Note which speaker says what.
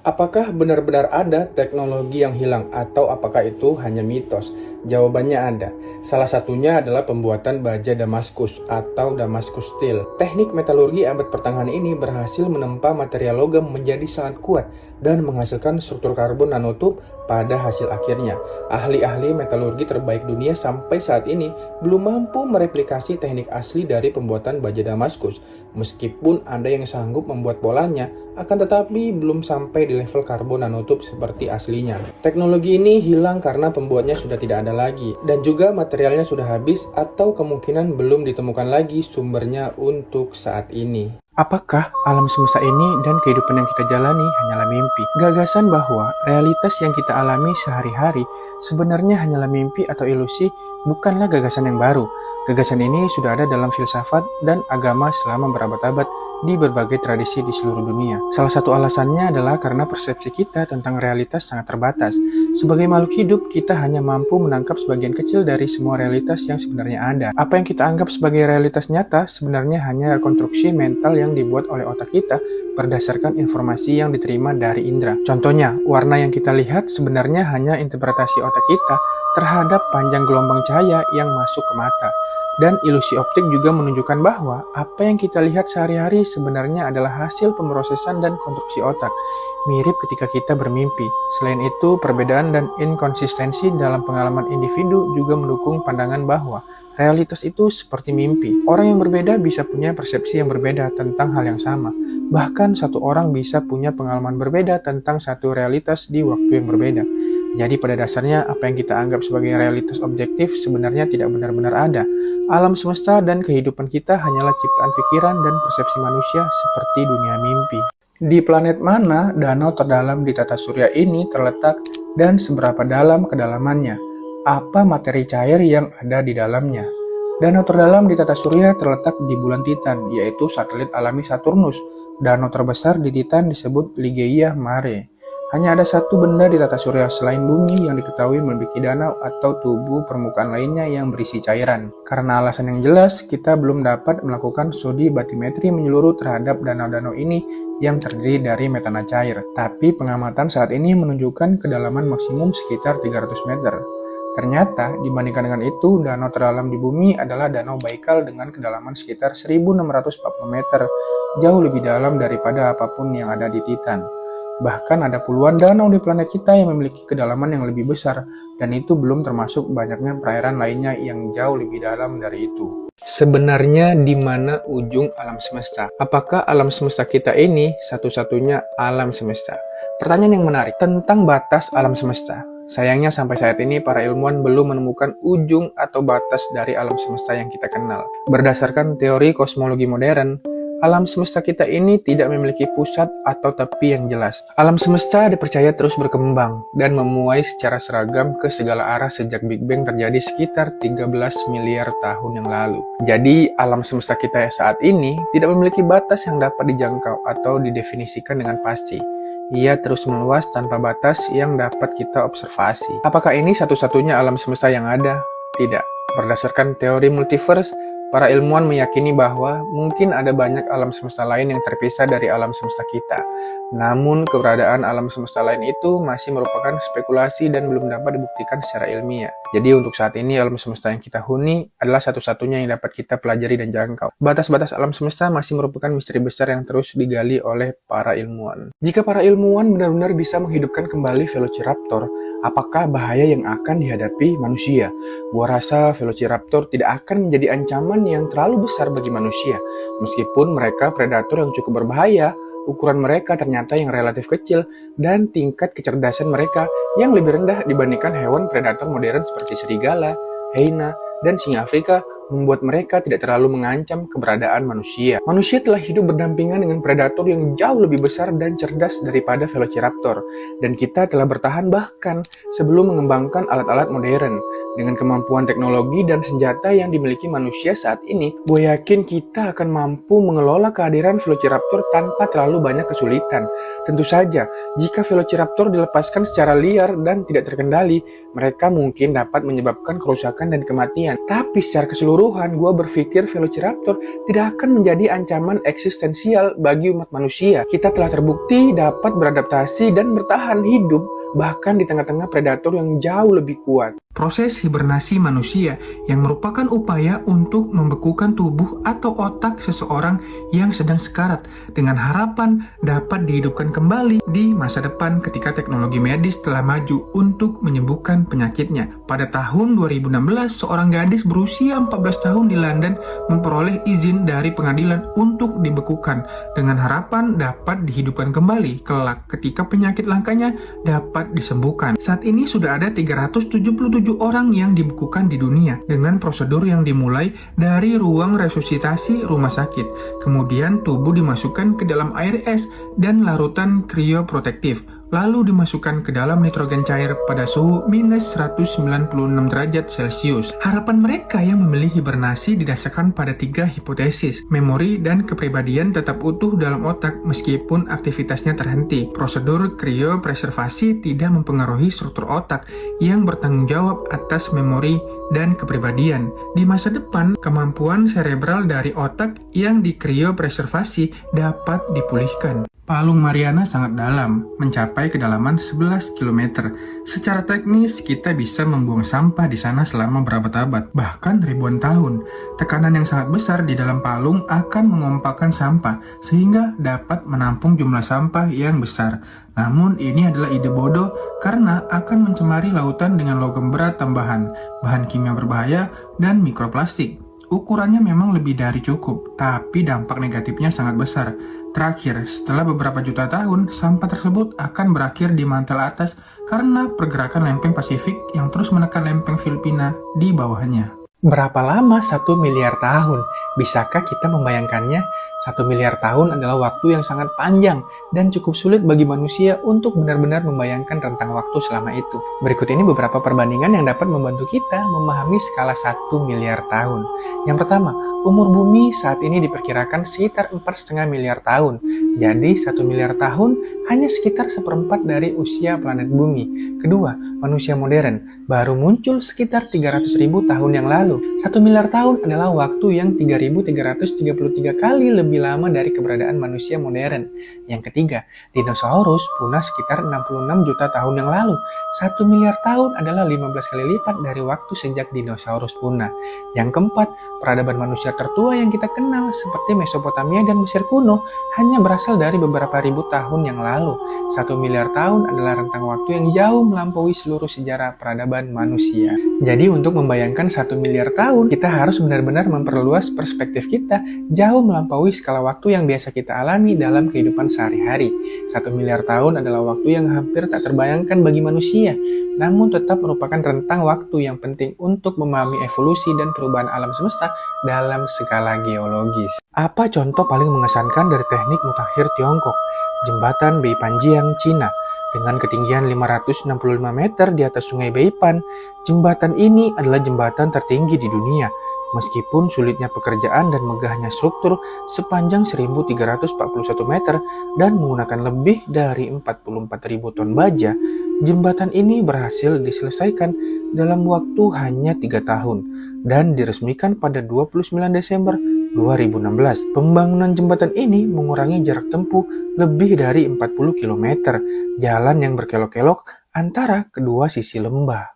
Speaker 1: Apakah benar-benar ada teknologi yang hilang atau apakah itu hanya mitos? Jawabannya ada. Salah satunya adalah pembuatan baja Damaskus atau Damaskus Steel. Teknik metalurgi abad pertengahan ini berhasil menempa material logam menjadi sangat kuat dan menghasilkan struktur karbon nanotube pada hasil akhirnya. Ahli-ahli metalurgi terbaik dunia sampai saat ini belum mampu mereplikasi teknik asli dari pembuatan baja Damaskus. Meskipun ada yang sanggup membuat polanya, akan tetapi belum sampai di level karbon nanotube seperti aslinya. Teknologi ini hilang karena pembuatnya sudah tidak ada lagi, dan juga materialnya sudah habis atau kemungkinan belum ditemukan lagi sumbernya untuk saat ini. Apakah alam semesta ini dan kehidupan yang kita jalani hanyalah mimpi? Gagasan bahwa realitas yang kita alami sehari-hari sebenarnya hanyalah mimpi atau ilusi bukanlah gagasan yang baru. Gagasan ini sudah ada dalam filsafat dan agama selama berabad-abad di berbagai tradisi di seluruh dunia. Salah satu alasannya adalah karena persepsi kita tentang realitas sangat terbatas. Sebagai makhluk hidup, kita hanya mampu menangkap sebagian kecil dari semua realitas yang sebenarnya ada. Apa yang kita anggap sebagai realitas nyata sebenarnya hanya rekonstruksi mental yang dibuat oleh otak kita berdasarkan informasi yang diterima dari indera. Contohnya, warna yang kita lihat sebenarnya hanya interpretasi otak kita terhadap panjang gelombang cahaya yang masuk ke mata. Dan ilusi optik juga menunjukkan bahwa apa yang kita lihat sehari-hari sebenarnya adalah hasil pemrosesan dan konstruksi otak, mirip ketika kita bermimpi. Selain itu, perbedaan dan inkonsistensi dalam pengalaman individu juga mendukung pandangan bahwa realitas itu seperti mimpi. Orang yang berbeda bisa punya persepsi yang berbeda tentang hal yang sama. Bahkan satu orang bisa punya pengalaman berbeda tentang satu realitas di waktu yang berbeda. Jadi pada dasarnya apa yang kita anggap sebagai realitas objektif sebenarnya tidak benar-benar ada. Alam semesta dan kehidupan kita hanyalah ciptaan pikiran dan persepsi manusia seperti dunia mimpi. Di planet mana danau terdalam di tata surya ini terletak dan seberapa dalam kedalamannya? Apa materi cair yang ada di dalamnya? Danau terdalam di tata surya terletak di bulan Titan, yaitu satelit alami Saturnus. Danau terbesar di Titan disebut Ligeia Mare. Hanya ada satu benda di tata surya selain bumi yang diketahui memiliki danau atau tubuh permukaan lainnya yang berisi cairan. Karena alasan yang jelas, kita belum dapat melakukan studi batimetri menyeluruh terhadap danau-danau ini yang terdiri dari metana cair. Tapi pengamatan saat ini menunjukkan kedalaman maksimum sekitar 300 meter. Ternyata, dibandingkan dengan itu, danau terdalam di bumi adalah Danau Baikal dengan kedalaman sekitar 1640 meter, jauh lebih dalam daripada apapun yang ada di Titan. Bahkan ada puluhan danau di planet kita yang memiliki kedalaman yang lebih besar, dan itu belum termasuk banyaknya perairan lainnya yang jauh lebih dalam dari itu. Sebenarnya di mana ujung alam semesta? Apakah alam semesta kita ini satu-satunya alam semesta? Pertanyaan yang menarik tentang batas alam semesta. Sayangnya sampai saat ini para ilmuwan belum menemukan ujung atau batas dari alam semesta yang kita kenal. Berdasarkan teori kosmologi modern, alam semesta kita ini tidak memiliki pusat atau tepi yang jelas. Alam semesta dipercaya terus berkembang dan memuai secara seragam ke segala arah sejak Big Bang terjadi sekitar 13 miliar tahun yang lalu. Jadi, alam semesta kita saat ini tidak memiliki batas yang dapat dijangkau atau didefinisikan dengan pasti. Ia terus meluas tanpa batas yang dapat kita observasi. Apakah ini satu-satunya alam semesta yang ada? Tidak. Berdasarkan teori multiverse, para ilmuwan meyakini bahwa mungkin ada banyak alam semesta lain yang terpisah dari alam semesta kita. Namun, keberadaan alam semesta lain itu masih merupakan spekulasi dan belum dapat dibuktikan secara ilmiah. Jadi, untuk saat ini alam semesta yang kita huni adalah satu-satunya yang dapat kita pelajari dan jangkau. Batas-batas alam semesta masih merupakan misteri besar yang terus digali oleh para ilmuwan. Jika para ilmuwan benar-benar bisa menghidupkan kembali Velociraptor, apakah bahaya yang akan dihadapi manusia? Gua rasa Velociraptor tidak akan menjadi ancaman yang terlalu besar bagi manusia. Meskipun mereka predator yang cukup berbahaya, ukuran mereka ternyata yang relatif kecil dan tingkat kecerdasan mereka yang lebih rendah dibandingkan hewan predator modern seperti serigala, hyena, dan singa Afrika membuat mereka tidak terlalu mengancam keberadaan manusia. Manusia telah hidup berdampingan dengan predator yang jauh lebih besar dan cerdas daripada Velociraptor, dan kita telah bertahan bahkan sebelum mengembangkan alat-alat modern. Dengan kemampuan teknologi dan senjata yang dimiliki manusia saat ini, gue yakin kita akan mampu mengelola kehadiran Velociraptor tanpa terlalu banyak kesulitan. Tentu saja, jika Velociraptor dilepaskan secara liar dan tidak terkendali, mereka mungkin dapat menyebabkan kerusakan dan kematian. Tapi secara keseluruhan, keseluruhan, gue berpikir Velociraptor tidak akan menjadi ancaman eksistensial bagi umat manusia. Kita telah terbukti dapat beradaptasi dan bertahan hidup bahkan di tengah-tengah predator yang jauh lebih kuat. Proses hibernasi manusia yang merupakan upaya untuk membekukan tubuh atau otak seseorang yang sedang sekarat dengan harapan dapat dihidupkan kembali di masa depan ketika teknologi medis telah maju untuk menyembuhkan penyakitnya. Pada tahun 2016, seorang gadis berusia 14 tahun di London memperoleh izin dari pengadilan untuk dibekukan dengan harapan dapat dihidupkan kembali kelak ketika penyakit langkanya dapat disembuhkan. Saat ini sudah ada 377 orang yang dibekukan di dunia dengan prosedur yang dimulai dari ruang resusitasi rumah sakit. Kemudian tubuh dimasukkan ke dalam air es dan larutan krioprotektif, lalu dimasukkan ke dalam nitrogen cair pada suhu minus 196 derajat Celcius. Harapan mereka yang memilih hibernasi didasarkan pada 3 hipotesis. Memori dan kepribadian tetap utuh dalam otak meskipun aktivitasnya terhenti. Prosedur kriopreservasi tidak mempengaruhi struktur otak yang bertanggung jawab atas memori dan kepribadian. Di masa depan, kemampuan serebral dari otak yang dikriopreservasi dapat dipulihkan. Palung Mariana sangat dalam, mencapai kedalaman 11 km. Secara teknis, kita bisa membuang sampah di sana selama berabad-abad, bahkan ribuan tahun. Tekanan yang sangat besar di dalam palung akan mengompakkan sampah, sehingga dapat menampung jumlah sampah yang besar. Namun, ini adalah ide bodoh karena akan mencemari lautan dengan logam berat tambahan, bahan kimia berbahaya, dan mikroplastik. Ukurannya memang lebih dari cukup, tapi dampak negatifnya sangat besar. Terakhir, setelah beberapa juta tahun, sampah tersebut akan berakhir di mantel atas karena pergerakan lempeng Pasifik yang terus menekan lempeng Filipina di bawahnya. Berapa lama 1 miliar tahun? Bisakah kita membayangkannya? 1 miliar tahun adalah waktu yang sangat panjang dan cukup sulit bagi manusia untuk benar-benar membayangkan rentang waktu selama itu. Berikut ini beberapa perbandingan yang dapat membantu kita memahami skala 1 miliar tahun. Yang pertama, umur bumi saat ini diperkirakan sekitar 4,5 miliar tahun. Jadi 1 miliar tahun hanya sekitar 1/4 dari usia planet bumi. Kedua, manusia modern baru muncul sekitar 300.000 tahun yang lalu. 1 miliar tahun adalah waktu yang 3.333 kali lebih lama dari keberadaan manusia modern. Yang ketiga, dinosaurus punah sekitar 66 juta tahun yang lalu. 1 miliar tahun adalah 15 kali lipat dari waktu sejak dinosaurus punah. Yang keempat, peradaban manusia tertua yang kita kenal seperti Mesopotamia dan Mesir kuno hanya berasal dari beberapa ribu tahun yang lalu. 1 miliar tahun adalah rentang waktu yang jauh melampaui seluruh sejarah peradaban manusia. Jadi untuk membayangkan 1 miliar tahun, kita harus benar-benar memperluas perspektif kita jauh melampaui skala waktu yang biasa kita alami dalam kehidupan sehari-hari. 1 miliar tahun adalah waktu yang hampir tak terbayangkan bagi manusia, namun tetap merupakan rentang waktu yang penting untuk memahami evolusi dan perubahan alam semesta dalam skala geologis. Apa contoh paling mengesankan dari teknik mutakhir Tiongkok? Jembatan Beipanjiang, Cina. Dengan ketinggian 565 meter di atas sungai Beipan, jembatan ini adalah jembatan tertinggi di dunia. Meskipun sulitnya pekerjaan dan megahnya struktur sepanjang 1.341 meter dan menggunakan lebih dari 44.000 ton baja, jembatan ini berhasil diselesaikan dalam waktu hanya 3 tahun dan diresmikan pada 29 Desember 2016. Pembangunan jembatan ini mengurangi jarak tempuh lebih dari 40 km, jalan yang berkelok-kelok antara kedua sisi lembah.